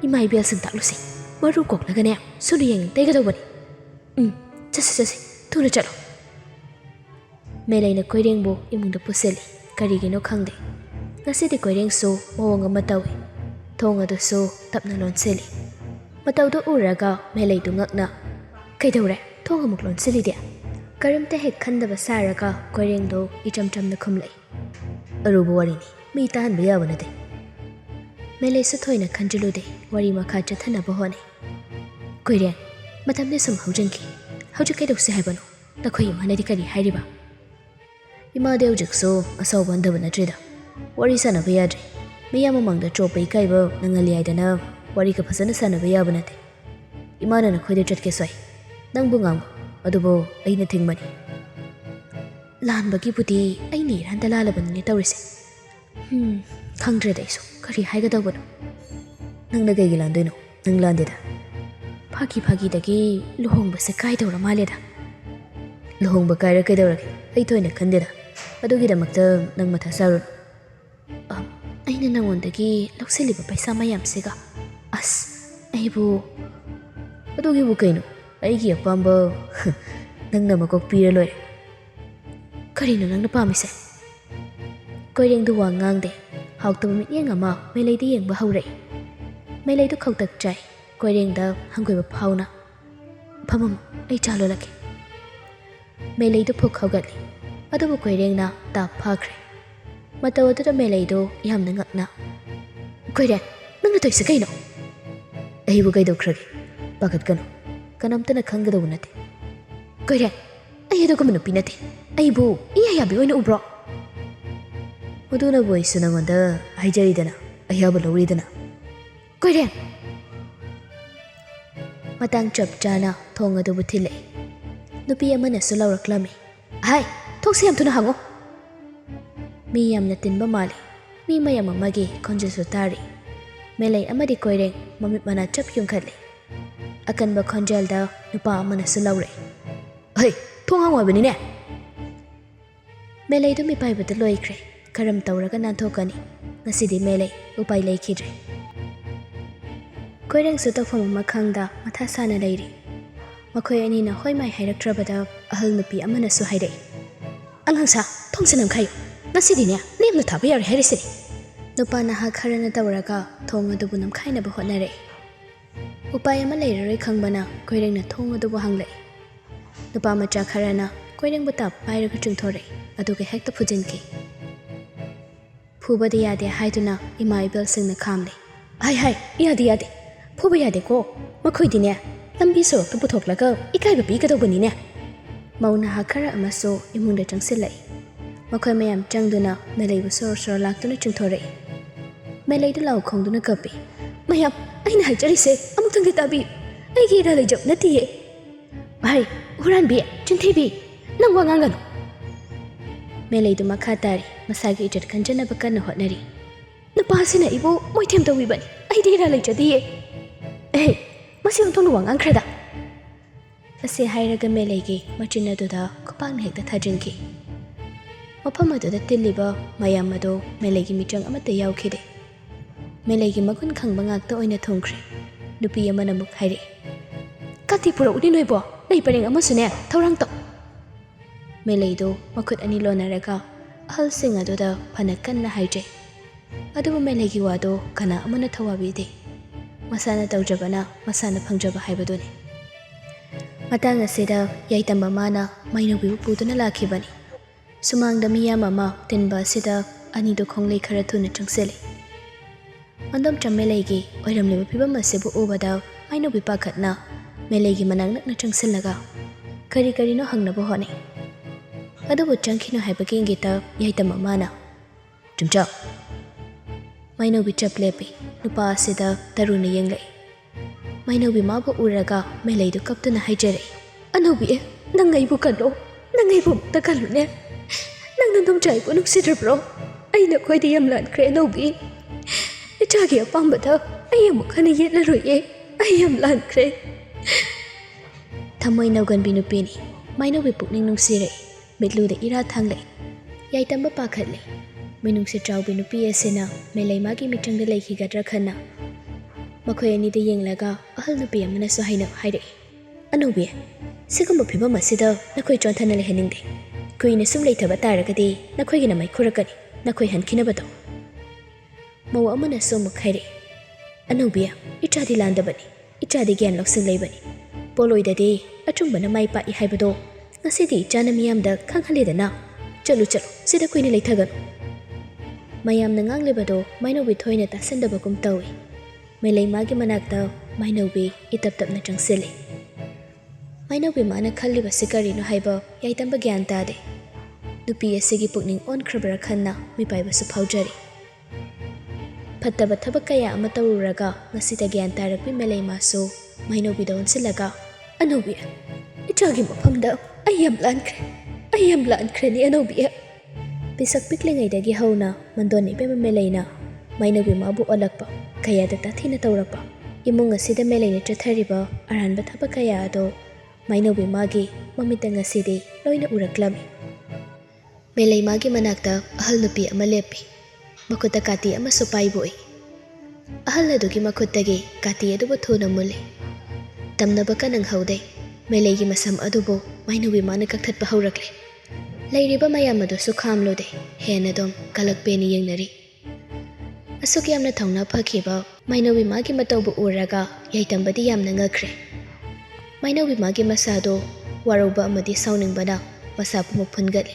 imay bel sin taklusi. Maru kok na ganya sunu yang tega daw bani. Chasi tuna chalo. Melay na koireng bo imong do puseli karigino khangde. Ngasi de koireng so mawang matawi. Thong ado so tapna lonseli. Mataw do uraga melay do ngakna. Kay dawre thong amuk lonseli dia. Karimte hek khandaba saraga koireng do icham na khumlay. Arubu wari ni mi tahan biya wanade. Melay sa thoy na khanjilude wari makha chathana bahone. Koireng matamne sum haujangki. Haujak kay daw si haibano. Nakoy manadi kari hairiba. Ima deo jikso asaw bandaba na trida. Wari sana bayadre. Miyama mangda chopay kaiba nangali ay dana wari ka phasana sanaba yaba nate imana na khoide chatke soi nang bungang adubo aina thingmani lan bagi puti aini randa lalaban ni tawrise khangdre daisu kari haiga dawbano nang na gaigi landoino nang landeda phagi dagi luhong base kai dawra maleda luhong ba kaira kai dawra ai toina khandeda adugi da makta nang matha sarun aina nangondagi lokseliba paisa mayam sega as aibu adugi bu kaino aigi apamba nangna makok pira loire karino nangna pamise koireng du wangang de hautaba mityeng ama melai di yengba haurai melai du khautak chai koireng da hangoi ba phauna phamam ai chalo lake melai du phuk khaugatli adubu koireng na ta phakre mataw adu da melai du yamna ngakna koireng nangna toisa kaino ai bu kai dokhrage pakat kanu kanamtana khangadaw nate koireng ai adu kamano pinate ai bu iya yabi oina ubro uduna boy sunangonda haijaridana ayaba lawridana koireng matang chap chana thong adu buthile nupi amana sulawraklami hai thokse yam tuna hango mi yamna tinba mali mi mayam amagi khonjesu tari melai amadi koireng mamit mana chap yungkhatle akanba khonjalda nupa amana sulawre hai thong hangwa benine melai du mi paibata loikre karam tawraga nanthokani ngasidi melai upai laikhidre koireng su tafam makhangda matha sana leiri makhoi ani na hoi mai hairaktrabada ahal nupi amana su hairai anghangsa thongsanam khayo ngasidi ne lemna thaba yar hairisini nupa na ha kharana tawraga thong adu bunam khaina ba honare upai ama leiroi khangbana koireng na thong adu bu hanglai nupa macha kharana koireng buta pairaga chungthore aduga hekta phujinki phubadi yade haiduna ima ibel singna khamle hai yade phuba yade ko makhoi dine lambi sorok tu puthoklaga ikai ba pi ka dawbani ne mauna hakara amaso imunda changsilai makhoi mayam changduna nalaibu sor laktuna chungthore melai du law khongduna kapi mayam aina haijarise amukthang de tabi ai gi ra lejap natiye bhai huran bi chinthi nang wangangano melai du makha tari masagi ijat kanjana bakana hotnari napasina ibo moithem tawi bani ai de ra lejadiye masi ontong wangang khreda ase hairaga melai machina duda kopang hekta thajinki mafam aduda tilliba mayam ado melai gi michang amata yaukhide melai gi makun khangba ngakta oina thongkhre nupi amana muk haire kati pura uni noibo nei pareng amasune thorang to melai do makut ani lonaraga ahal sing aduda phanakan na haije adubu melai gi wado kana amana thawabide masana tawjabana masana phangjaba haibadone matang asida yaitamba mana mainobi puduna lakhibani sumangda miyam ama tinba asida ani do khonglei khara thuna changsele andam chamelai gi oiramleba phibam asebu obada mainobi pakhatna melai gi manang nakna changsillaga kari no hangnaba hone adubu changkhino haibagi ngita yaitamba mana chumcha mainobi chaplepi nupa asida taruna yenglai mainobi mabu uraga melai du kaptuna haijare anobi nangai bu kallo nangai bu takalu ne nang nandom chai bu nuksiter bro aina khoidi yam lan kre anobi ichagi apambada ayam khana yetla roye ayam lan kre thamoi naugan binupini mainobi pukning nungsire mitlu de ira thanglai yaitamba pakhatle minungse chawbi nupi asena melai magi mitangda leikhi gadra khana makhoi ani de yenglaga ahal nupi amana so haina haire anobi sigamba phibam asida nakhoi chonthana le heningde koine sum leithaba taragadi nakhoi gina mai khurakani nakhoi hankhina bado mau amana so mukhaire anobi ichadi landabani ichadi gyan loksing leibani poloi dade achumbana mai pa I haibado ngasidi chana miyamda khanghalidana chalu sida koine leithagan mayam nangang lebado mainobi thoina tasandaba kum tawi melai magi manakta mainobi itap tapna changsile mainobi mana khalliba sikari no haiba yaitamba gyan tade nupi asigi pukning on khrabra khanna mi paiba su phaujari ꯐꯠꯇꯕ ꯊꯕꯛ ꯀꯌꯥ ꯑꯃ ꯇꯧꯔꯨꯔꯒ ꯉꯁꯤꯗ ꯒ꯭ꯌꯥꯟ ꯇꯥꯔꯛꯄꯤ ꯃꯦꯂꯩ ꯃꯥꯁꯨ ꯃꯥꯏꯅꯧꯕꯤꯗ ꯑꯣꯟꯁꯤꯜꯂꯒ ꯑꯅꯧꯕꯤ ꯏꯆꯥꯒꯤ ꯃꯐꯝꯗ ꯑꯩ ꯌꯥꯝ ꯂꯥꯟꯈ꯭ꯔꯦꯅꯤ ꯑꯅꯧꯕꯤ ꯄꯤꯁꯛ ꯄꯤꯛꯂꯤꯉꯩꯗꯒꯤ ꯍꯧꯅ ꯃꯟꯗꯣꯟ ꯏꯕꯦꯝꯃ ꯃꯦꯂꯩꯅ ꯃꯥꯏꯅꯧꯕꯤ ꯃꯥꯕꯨ ꯑꯣꯜꯂꯛꯄ ꯀꯌꯥꯗ ꯇꯥꯊꯤꯅ ꯇꯧꯔꯛꯄ ꯏꯃꯨꯡ ꯑꯁꯤꯗ ꯃꯦꯂꯩꯅ ꯆꯠꯊꯔꯤꯕ ꯑꯔꯥꯟꯕ ꯊꯕꯛ ꯀꯌꯥ ꯑꯗꯣ ꯃꯥꯏꯅꯧꯕꯤ ꯃꯥꯒꯤ ꯃꯃꯤꯠꯇ ꯉꯁꯤꯗꯤ ꯂꯣꯏꯅ ꯎꯔꯛꯂꯝꯃꯤ ꯃꯦꯂꯩ ꯃꯥꯒꯤ ꯃꯅꯥꯛꯇ ꯑꯍꯜ ꯅꯨꯄꯤ ꯑꯃ ꯂꯦꯞꯄꯤ ꯃꯈꯨꯠꯇ ꯀꯥꯇꯤ ꯑꯃꯁꯨ ꯄꯥꯏꯕꯣꯛꯏ ꯑꯍꯜ ꯑꯗꯨꯒꯤ ꯃꯈꯨꯠꯇꯒꯤ ꯀꯥꯇꯤ ꯑꯗꯨꯕꯨ ꯊꯨꯅ ꯃꯨꯜꯂꯤ ꯇꯝꯅꯕ ꯀꯅꯪꯍꯧꯗꯦ ꯃꯦꯂꯩꯒꯤ ꯃꯁꯝ ꯑꯗꯨꯕꯨ ꯃꯥꯏꯅꯧꯕꯤ ꯃꯥꯅ ꯀꯛꯊꯠꯄ ꯍꯧꯔꯛꯂꯦ ꯂꯩꯔꯤꯕ ꯃꯌꯥꯝ ꯑꯗꯨꯁꯨ ꯈꯥꯝꯂꯨꯗꯦ ꯍꯦꯟꯅ ꯑꯗꯨꯝ ꯀꯂꯛꯄꯦꯅ ꯌꯦꯡꯅꯔꯤ ꯑꯁꯨꯛ ꯌꯥꯝꯅ ꯊꯧꯅꯥ ꯐꯈꯤꯕ ꯃꯥꯏꯅꯧꯕꯤ ꯃꯥꯒꯤ ꯃꯇꯧꯕꯨ ꯎꯔꯒ ꯌꯥꯏꯇꯝꯕꯗꯤ ꯌꯥꯝꯅ ꯉꯛꯈ꯭ꯔꯦ ꯃꯥꯏꯅꯧꯕꯤ ꯃꯥꯒꯤ ꯃꯁꯥꯗꯣ ꯋꯥꯔꯧꯕ ꯑꯃꯗꯤ ꯁꯥꯎꯅꯤꯡꯕꯅ ꯃꯁꯥ ꯄꯨꯝꯃꯛ ꯐꯨꯟꯒꯠꯂꯤ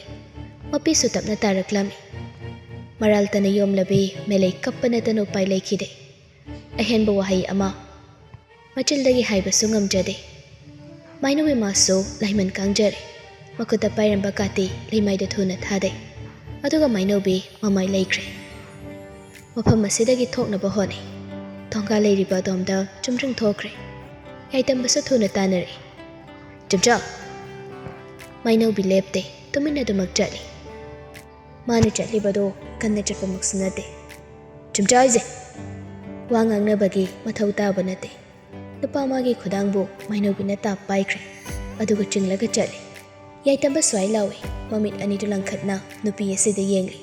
ꯃꯄꯤꯁꯨ ꯇꯞꯅ ꯇꯥꯔꯛꯂꯝꯃꯤ ꯃꯔꯥꯜꯇꯅ ꯌꯣꯝꯂꯕꯤ ꯃꯦꯂꯩ ꯀꯞꯄ ꯅꯠꯇꯅ ꯎꯄꯥꯏ ꯂꯩꯈꯤꯗꯦ ꯑꯍꯦꯟꯕ ꯋꯥꯍꯩ ꯑꯃ ꯃꯆꯤꯟꯗꯒꯤ ꯍꯥꯏꯕꯁꯨ ꯉꯝꯖꯗꯦ ꯃꯥꯏꯅꯧꯕꯤ ꯃꯥꯁꯨ ꯂꯥꯏꯃꯟ ꯀꯥꯡꯖꯔꯦ ꯃꯈꯨꯠꯇ ꯄꯥꯏꯔꯝꯕ ꯀꯥꯇꯤ ꯂꯩꯃꯥꯏꯗ ꯊꯨꯅ ꯊꯥꯗꯩ ꯑꯗꯨꯒ ꯃꯥꯏꯅꯧꯕꯤ ꯃꯃꯥꯏ ꯂꯩꯈ꯭ꯔꯦ ꯃꯐꯝ ꯑꯁꯤꯗꯒꯤ ꯊꯣꯛꯅꯕ ꯍꯣꯠꯅꯩ ꯊꯣꯡꯒꯥ ꯂꯩꯔꯤꯕ ꯑꯗꯣꯝꯗ ꯆꯨꯝꯗ꯭ꯔꯤꯡ ꯊꯣꯛꯈ꯭ꯔꯦ ꯌꯥꯏꯇꯝꯕꯁꯨ ꯊꯨꯅ ꯇꯥꯟꯅꯔꯤ ꯆꯝꯆꯥ ꯃꯥꯏꯅꯧꯕꯤ ꯂꯦꯞꯇꯦ ꯇꯨꯃꯤꯟꯅ ꯑꯗꯨꯃꯛ ꯆꯠꯂꯤ ꯃꯥꯅ ꯆꯠꯂꯤꯕꯗꯣ ꯀꯟꯅ ꯆꯠꯄꯃꯛꯁꯨ ꯅꯠꯇꯦ ꯆꯝꯆꯥ ꯍꯥꯏꯁꯦ ꯋꯥ ꯉꯥꯡꯅꯕꯒꯤ ꯃꯊꯧ ꯇꯥꯕ ꯅꯠꯇꯦ ꯅꯨꯄꯥ ꯃꯥꯒꯤ ꯈꯨꯗꯥꯡꯕꯨ ꯃꯥꯏꯅꯧꯕꯤꯅ ꯇꯥꯞ ꯄꯥꯏꯈ꯭ꯔꯦ ꯑꯗꯨꯒ ꯆꯤꯡꯂꯒ ꯆꯠꯂꯤ ꯌꯥꯏꯇꯝꯕ ꯁ꯭ꯋꯥꯏ ꯂꯥꯎꯏ ꯃꯃꯤꯠ ꯑꯅꯤꯗꯨ ꯂꯪꯈꯠꯅ ꯅꯨꯄꯤ ꯑꯁꯤꯗ ꯌꯦꯡꯂꯤ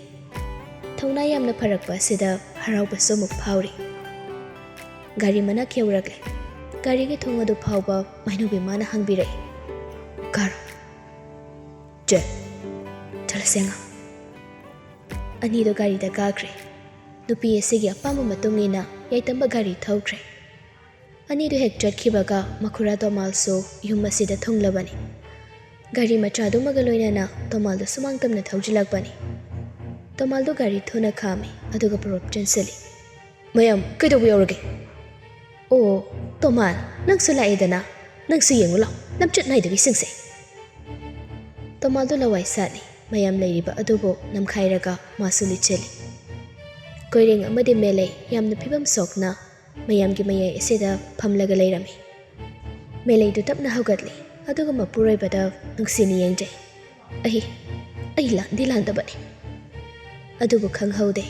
ꯊꯧꯅꯥ ꯌꯥꯝꯅ ꯐꯔꯛꯄ ꯑꯁꯤꯗ ꯍꯔꯥꯎꯕꯁꯨ ꯑꯃꯨꯛ ꯐꯥꯎꯔꯤ ꯒꯥꯔꯤ ꯃꯅꯥꯛ ꯌꯧꯔꯛꯂꯦ ꯒꯥꯔꯤꯒꯤ ꯊꯣꯡ ꯑꯗꯨ ꯐꯥꯎꯕ ꯃꯥꯏꯅꯧꯕꯤ ꯃꯥꯅ ꯍꯪꯕꯤꯔꯛꯏ ꯀꯥꯔꯣ ꯆꯦ ꯆꯠꯂꯁꯦ ꯑꯉꯥꯡ ꯑꯅꯤꯗꯣ ꯒꯥꯔꯤꯗ ꯀꯥꯈ꯭ꯔꯦ ꯅꯨꯄꯤ ꯑꯁꯤꯒꯤ ꯑꯄꯥꯝꯕ ꯃꯇꯨꯡ ꯏꯟꯅ ꯌꯥꯏꯇꯝꯕ ꯒꯥꯔꯤ ꯊꯧꯈ꯭ꯔꯦ ꯑꯅꯤꯗꯨ ꯍꯦꯛ ꯆꯠꯈꯤꯕꯒ ꯃꯈꯨꯔꯥ ꯇꯣꯃꯥꯜꯁꯨ ꯌꯨꯝ ꯑꯁꯤꯗ ꯊꯨꯡꯂꯕꯅꯤ ꯒꯥꯔꯤ ꯃꯆꯥꯗꯨꯃꯒ ꯂꯣꯏꯅꯅ ꯇꯣꯃꯥꯜꯗꯨ ꯁꯨꯃꯥꯡ ꯇꯝꯅ ꯊꯧꯖꯤꯜꯂꯛꯄꯅꯤ ꯇꯣꯃꯥꯜꯗꯨ ꯒꯥꯔꯤ ꯊꯨꯅ ꯈꯥꯝꯃꯤ ꯑꯗꯨꯒ ꯄꯨꯔꯞ ꯆꯦꯟꯁꯤꯜꯂꯤ ꯃꯌꯥꯝ ꯀꯩꯗꯧꯕ ꯌꯧꯔꯒꯦ ꯑꯣ ꯇꯣꯃꯥꯜ ꯅꯪꯁꯨ ꯂꯥꯛꯑꯦꯗꯅ ꯅꯪꯁꯨ ꯌꯦꯡꯉꯨ ꯂꯥꯎ ꯂꯝꯆꯠ ꯅꯥꯏꯗꯕꯤꯁꯤꯡꯁꯦ ꯇꯣꯃꯥꯜꯗꯨ ꯂꯋꯥꯏ ꯁꯥꯠꯂꯤ ꯃꯌꯥꯝ ꯂꯩꯔꯤꯕ ꯑꯗꯨꯕꯨ ꯅꯝꯈꯥꯏꯔꯒ ꯃꯥꯁꯨ ꯂꯤꯠꯆꯜꯂꯤ ꯀꯣꯏꯔꯦꯡ ꯑꯃꯗꯤ ꯃꯦꯂꯩ ꯌꯥꯝꯅ ꯐꯤꯕꯝ ꯁꯣꯛꯅ ꯃꯌꯥꯝꯒꯤ ꯃꯌꯥꯏ ꯑꯁꯤꯗ ꯐꯝꯂꯒ ꯂꯩꯔꯝꯃꯤ ꯃꯦꯂꯩꯗꯨ ꯇꯞꯅ ꯍꯧꯒꯠꯂꯤ ꯑꯗꯨꯒ ꯃꯄꯨꯔꯣꯏꯕꯗ ꯅꯨꯡꯁꯤꯅ ꯌꯦꯡꯖꯩ ꯑꯩ ꯂꯥꯟꯗꯕꯅꯤ ꯑꯗꯨꯕꯨ ꯈꯪꯍꯧꯗꯦ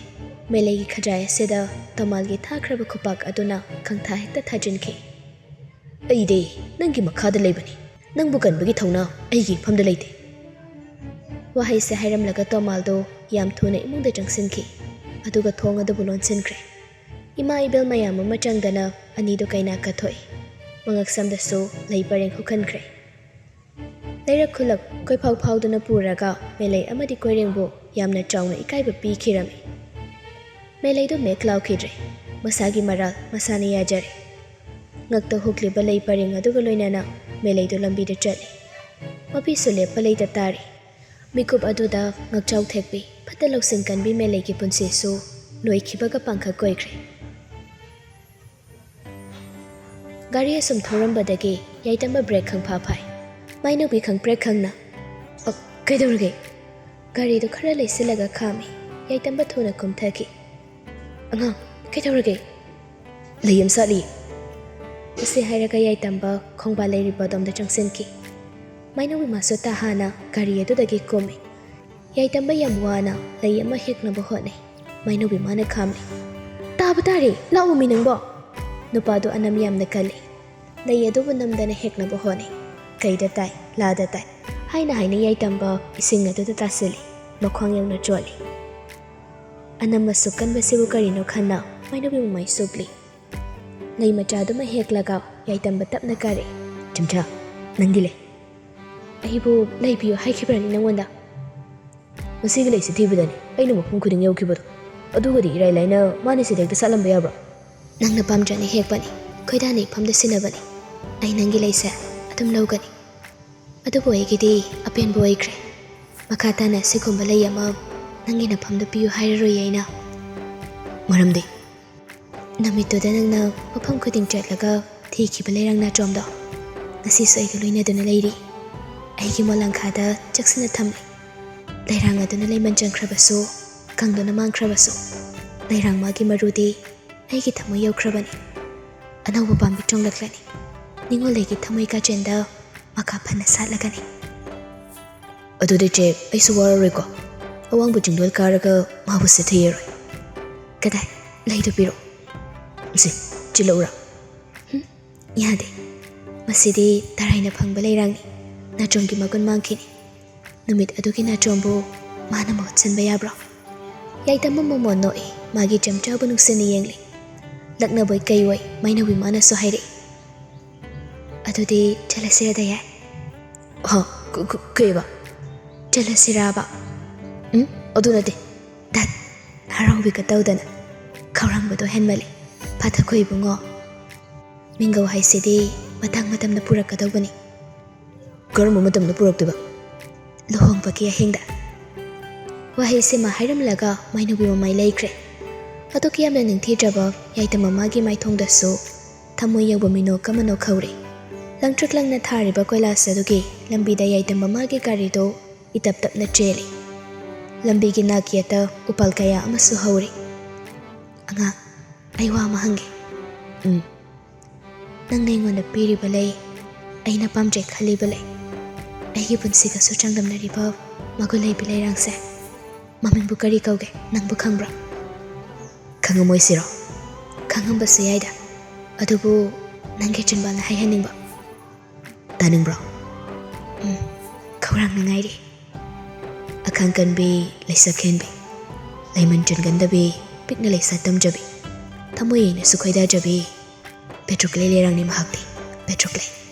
ꯃꯦꯂꯩꯒꯤ ꯈꯖꯥꯏ ꯑꯁꯤꯗ ꯇꯣꯃꯥꯜꯒꯤ ꯊꯥꯈ꯭ꯔꯕ ꯈꯨꯄꯥꯛ ꯑꯗꯨꯅ ꯈꯪꯊꯥ ꯍꯦꯛꯇ ꯊꯥꯖꯤꯟꯈꯤ ꯑꯩꯗꯤ ꯅꯪꯒꯤ ꯃꯈꯥꯗ ꯂꯩꯕꯅꯤ ꯅꯪꯕꯨ ꯀꯟꯕꯒꯤ ꯊꯧꯅꯥ ꯑꯩꯒꯤ ꯏꯐꯝꯗ ꯂꯩꯇꯦ ꯋꯥꯍꯩꯁꯦ ꯍꯥꯏꯔꯝꯂꯒ ꯇꯣꯃꯥꯜꯗꯣ ꯌꯥꯝ ꯊꯨꯅ ꯏꯃꯨꯡꯗ ꯆꯪꯁꯤꯟꯈꯤ ꯑꯗꯨꯒ ꯊꯣꯡ ꯑꯗꯨꯕꯨ ꯂꯣꯟꯁꯤꯟꯈ꯭ꯔꯦ ꯏꯃꯥ ꯏꯕꯦꯜ ꯃꯌꯥꯝ ꯑꯃ ꯆꯪꯗꯅ ꯑꯅꯤꯗꯨ ꯀꯩꯅꯥ ꯀꯠꯊꯣꯛꯏ ꯃꯉꯛꯁꯝꯗꯁꯨ ꯂꯩ ꯄꯔꯦꯡ ꯍꯨꯛꯍꯟꯈ꯭ꯔꯦ ꯂꯩꯔꯛ ꯈꯨꯜꯂꯛ ꯀꯣꯏꯐꯥꯎ ꯐꯥꯎꯗꯨꯅ ꯄꯨꯔꯒ ꯃꯦꯂꯩ ꯑꯃꯗꯤ ꯀꯣꯏꯔꯦꯡꯕꯨ ꯌꯥꯝꯅ ꯆꯥꯎꯅ ꯏꯀꯥꯏꯕ ꯄꯤꯈꯤꯔꯝꯃꯤ ꯃꯦꯂꯩꯗꯨ ꯃꯦꯛ ꯂꯥꯎꯈꯤꯗ꯭ꯔꯦ ꯃꯁꯥꯒꯤ ꯃꯔꯥꯜ ꯃꯁꯥꯅ ꯌꯥꯖꯔꯦ ꯉꯛꯇ ꯍꯨꯛꯂꯤꯕ ꯂꯩ ꯄꯔꯦꯡ ꯑꯗꯨꯒ ꯂꯣꯏꯅꯅ ꯃꯦꯂꯩꯗꯨ ꯂꯝꯕꯤꯗ ꯆꯠꯂꯤ ꯃꯄꯤꯁꯨ ꯂꯦꯞꯄ ꯂꯩꯇ ꯇꯥꯔꯤ ꯃꯤꯀꯨꯞ ꯑꯗꯨꯗ ꯉꯛꯆꯥꯎ ꯊꯦꯛꯄꯤ ꯐꯠꯇ ꯂꯧꯁꯤꯡ ꯀꯟꯕꯤ ꯃꯦꯂꯩꯒꯤ ꯄꯨꯟꯁꯤꯁꯨ ꯂꯣꯏꯈꯤꯕꯒ ꯄꯥꯡꯈꯛ ꯑꯣꯏꯈ꯭ꯔꯦ ꯒꯥꯔꯤ ꯑꯁꯨꯝ ꯊꯧꯔꯝꯕꯗꯒꯤ ꯌꯥꯏꯇꯝꯕ ꯕ꯭ꯔꯦꯛ ꯈꯪꯐꯥ ꯐꯥꯏ ꯃꯥꯏꯅꯧꯕꯤ ꯈꯪꯄ꯭ꯔꯦꯛ ꯈꯪꯅ ꯀꯩꯗꯧꯔꯒꯦ ꯒꯥꯔꯤꯗꯨ ꯈꯔ ꯂꯩꯁꯤꯜꯂꯒ ꯈꯥꯝꯃꯤ ꯌꯥꯏꯇꯝꯕ ꯊꯨꯅ ꯀꯨꯝꯊꯈꯤ ꯑꯉꯥꯡ ꯀꯩꯗꯧꯔꯒꯦ ꯂꯩ ꯑꯃ ꯁꯥꯠꯂꯤꯌꯦ ꯑꯁꯤ ꯍꯥꯏꯔꯒ ꯌꯥꯏꯇꯝꯕ ꯈꯣꯡꯕꯥꯜ ꯂꯩꯔꯤꯕ ꯑꯗꯣꯝꯗ ꯆꯪꯁꯤꯟꯈꯤ ꯃꯥꯏꯅꯧꯕꯤ ꯃꯥꯁꯨ ꯇꯥꯍꯥꯅ ꯒꯥꯔꯤ ꯑꯗꯨꯗꯒꯤ ꯀꯨꯝꯃꯤ ꯌꯥꯏꯇꯝꯕ ꯌꯥꯝ ꯋꯥꯅ ꯂꯩ ꯑꯃ ꯍꯦꯛꯅꯕ ꯍꯣꯠꯅꯩ ꯃꯥꯏꯅꯧꯕꯤ ꯃꯥꯅ ꯈꯥꯝꯂꯤ ꯇꯥꯕ ꯇꯥꯔꯦ ꯂꯥꯛꯎ ꯃꯤ ꯅꯪꯕꯣ ꯅꯨꯄꯥꯗꯨ ꯑꯅꯝ ꯌꯥꯝꯅ ꯀꯜꯂꯤ ꯂꯩ ꯑꯗꯨꯕꯨ ꯅꯝꯗꯅ ꯍꯦꯛꯅꯕ ꯍꯣꯠꯅꯩ ꯀꯩꯗ ꯇꯥꯏ ꯂꯥꯗ ꯇꯥꯏ ꯍꯥꯏꯅ ꯌꯥꯏꯇꯝꯕ ꯏꯁꯤꯡ ꯑꯗꯨꯗ ꯇꯥꯁꯤꯜꯂꯤ ꯃꯈ꯭ꯋꯥꯡ ꯌꯧꯅ ꯆꯣꯠꯂꯤ ꯑꯅꯝꯕꯁꯨ ꯀꯟꯕꯁꯤꯕꯨ ꯀꯔꯤꯅꯣ ꯈꯟꯅ ꯃꯥꯏꯅꯧꯕꯤ ꯃꯃꯥꯏ ꯁꯨꯞꯂꯤ ꯂꯩ ꯃꯆꯥꯗꯨꯃ ꯍꯦꯛꯂꯒ ꯌꯥꯏꯇꯝꯕ ꯇꯞꯅ ꯀꯥꯔꯛꯏ ꯆꯝꯆꯥ ꯅꯪꯒꯤ ꯂꯩ ꯑꯩꯕꯨ ꯂꯩ ꯄꯤꯌꯨ ꯍꯥꯏꯈꯤꯕ꯭ꯔꯅꯤ ꯅꯪꯉꯣꯟꯗ ꯃꯁꯤꯒꯤ ꯂꯩꯁꯤ ꯊꯤꯕꯗꯅꯤ ꯑꯩꯅ ꯃꯐꯝ ꯈꯨꯗꯤꯡ ꯌꯧꯈꯤꯕꯗꯣ ꯑꯗꯨꯒꯗꯤ ꯏꯔꯥꯏ ꯂꯥꯏꯅ ꯃꯥꯅ ꯁꯤꯗ ꯍꯦꯛꯇ ꯁꯥꯠꯂꯝꯕ ꯌꯥꯕ꯭ꯔꯣ ꯅꯪꯅ ꯄꯥꯝꯗ꯭ꯔꯅꯤ ꯍꯦꯛꯄꯅꯤ ꯈꯣꯏꯗꯥꯅ ꯏꯐꯝꯗ ꯁꯤꯟꯅꯕꯅꯤ ꯑꯩ ꯅꯪꯒꯤ ꯂꯩꯁꯦ ꯑꯗꯨꯝ ꯂꯧꯒꯅꯤ ꯑꯗꯨꯕꯨ ꯑꯩꯒꯤꯗꯤ ꯑꯄꯦꯟꯕ ꯑꯣꯏꯈ꯭ರೆ ꯃꯈꯥ ꯇꯥꯅ ꯑꯁꯤꯒꯨꯝꯕ ꯂꯩ ꯑꯃ ꯅꯪꯒꯤ ꯅꯐꯝꯗ ꯄꯤꯌꯨ ꯍꯥꯏꯔꯔꯣꯏ ꯑꯩꯅ ꯃꯔꯝꯗꯤ ꯅꯨꯃꯤꯠꯇꯨꯗ ꯅꯪꯅ ꯃꯐꯝ ꯈꯨꯗꯤꯡ ꯆꯠꯂꯒ ꯊꯤꯈꯤꯕ ꯂꯩꯔꯪ ꯅꯥꯆꯣꯝꯗꯣ ꯉꯁꯤꯁꯨ ꯑꯩꯒ ꯂꯣꯏꯅꯗꯨꯅ ꯂꯩꯔꯤ ꯑꯩꯒꯤ ꯃꯣꯂꯪꯈꯥꯗ ꯆꯦꯛꯁꯤꯟꯅ ꯊꯝꯂꯤ ꯂꯩꯔꯥꯡ ꯑꯗꯨꯅ ꯂꯩꯃꯟ ꯆꯪꯈ꯭ꯔꯕꯁꯨ ꯀꯪꯗꯨꯅ ꯃꯥꯡꯈ꯭ꯔꯕꯁꯨ Leirang magi marudi aigi thamoi yaukrabani. Anauba pambi chonglaklani. Ningol legi thamoi ka chenda maka phana satlagani. Adudi che aisu wararoi ko. Awangbu jingdol karaga mabu sethayeroi. Kadai leidu piro. Si chilaura. Yade. Masidi taraina phangba leirangni. Nachomgi magun mangkini. Numit adugi nachombu mana mahutsanba yabro. Yaitama momo noi magi chamchaba nuksini yengli. Lakna boy kaiwai maina wimana so haire. Adudi chalasira daya. Ha, kaiba. Chalasira ba. Adunade. Dat harawi ka tawdana. Kaurambado henmali. Pata ko ibungo. Mingaw haisidi matang matam na purak ka tawbani. Karamo matam na purak diba? Lohong pagi ahingda. Wahai se mahairam laga mainubi mamai laikre. Ato kiyam na ningtijaba yaita mamagi mai thongda so thamoy yawba mino kamano khawre. Langtrak lang na thariba koilasa dugi lambida yaita mamagi garido itap tap na chele. Lambigi nakiyata upal kaya amasu hawre. Anga aywa mahange. Nang naingon na piri balay ay napamjay khali balay. Ay punsi ka so changdam na riba magulay bilay rangse. Maming bukari kauge nang bukhang bra. Kangamoy siro. Kangam ba siyayda. Adubu nangge chunba na hayhaning ba. Taning bro. Kaurang nangayri. Akang kan bi laysa ken bi. Layman chun ganda bi pik na laysa tam jabi. Tamoy na sukoy da jabi. Petruk-Lei lerang ni mahakti. Petruk-Lei.